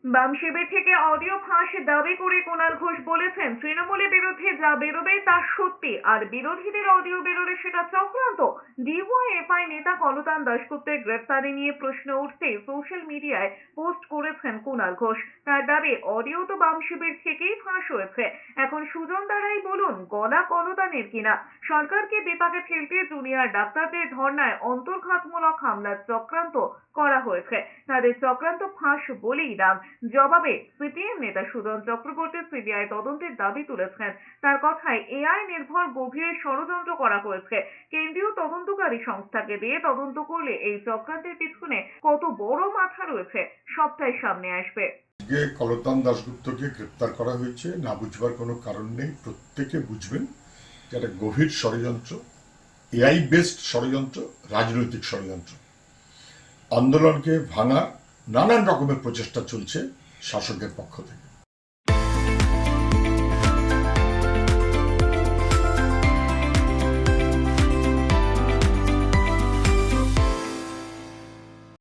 বাম শিবির থেকে অডিও ফাঁস দাবি করে কুণাল ঘোষ বলেছেন, তৃণমূলের বিরুদ্ধে যা বেরোবে তা সত্যি, আর বিরোধীদের অডিও বেরোলে সেটা চক্রান্ত। ডিওয়াইএফআই নেতা কলতান দাশগুপ্তের গ্রেফতারি নিয়ে প্রশ্ন উঠতে সোশ্যাল মিডিয়ায় পোস্ট করেছেন কুণাল ঘোষ। তার দাবি, অডিও তো বাম শিবির থেকেই ফাঁস হয়েছে। এখন সুজন দ্বারাই বলুন, গলা কলতানের কিনা। সরকারকে বিপাকে ফেলতে জুনিয়র ডাক্তারদের ধর্নায় অন্তর্ঘাতমূলক হামলার চক্রান্ত করা হয়েছে। তাদের চক্রান্ত ফাঁস বলেই দাম। জবাবে সিপিএম নেতা সুজন চক্রবর্তী সিবিআই তদন্তের দাবি তুলেছেন। তার কথায়, এআই নির্ভর গভীর ষড়যন্ত্র করা হয়েছে। কেন্দ্রীয় তদন্তকারী সংস্থাকে দিয়ে তদন্ত করলে এই চক্রান্তের পিছনে কত বড় মাথা রয়েছে সবটাই সামনে আসবে। কলতান দাশগুপ্তকে গ্রেপ্তার করা হয়েছে, না বুঝবার কোনো কারণ নেই। প্রত্যেকে বুঝবেন যে একটা গভীর ষড়যন্ত্র, এআই বেসড ষড়যন্ত্র, রাজনৈতিক ষড়যন্ত্র। আন্দোলনকে ভাঙার নানান রকমের প্রচেষ্টা চলছে শাসকের পক্ষ থেকে।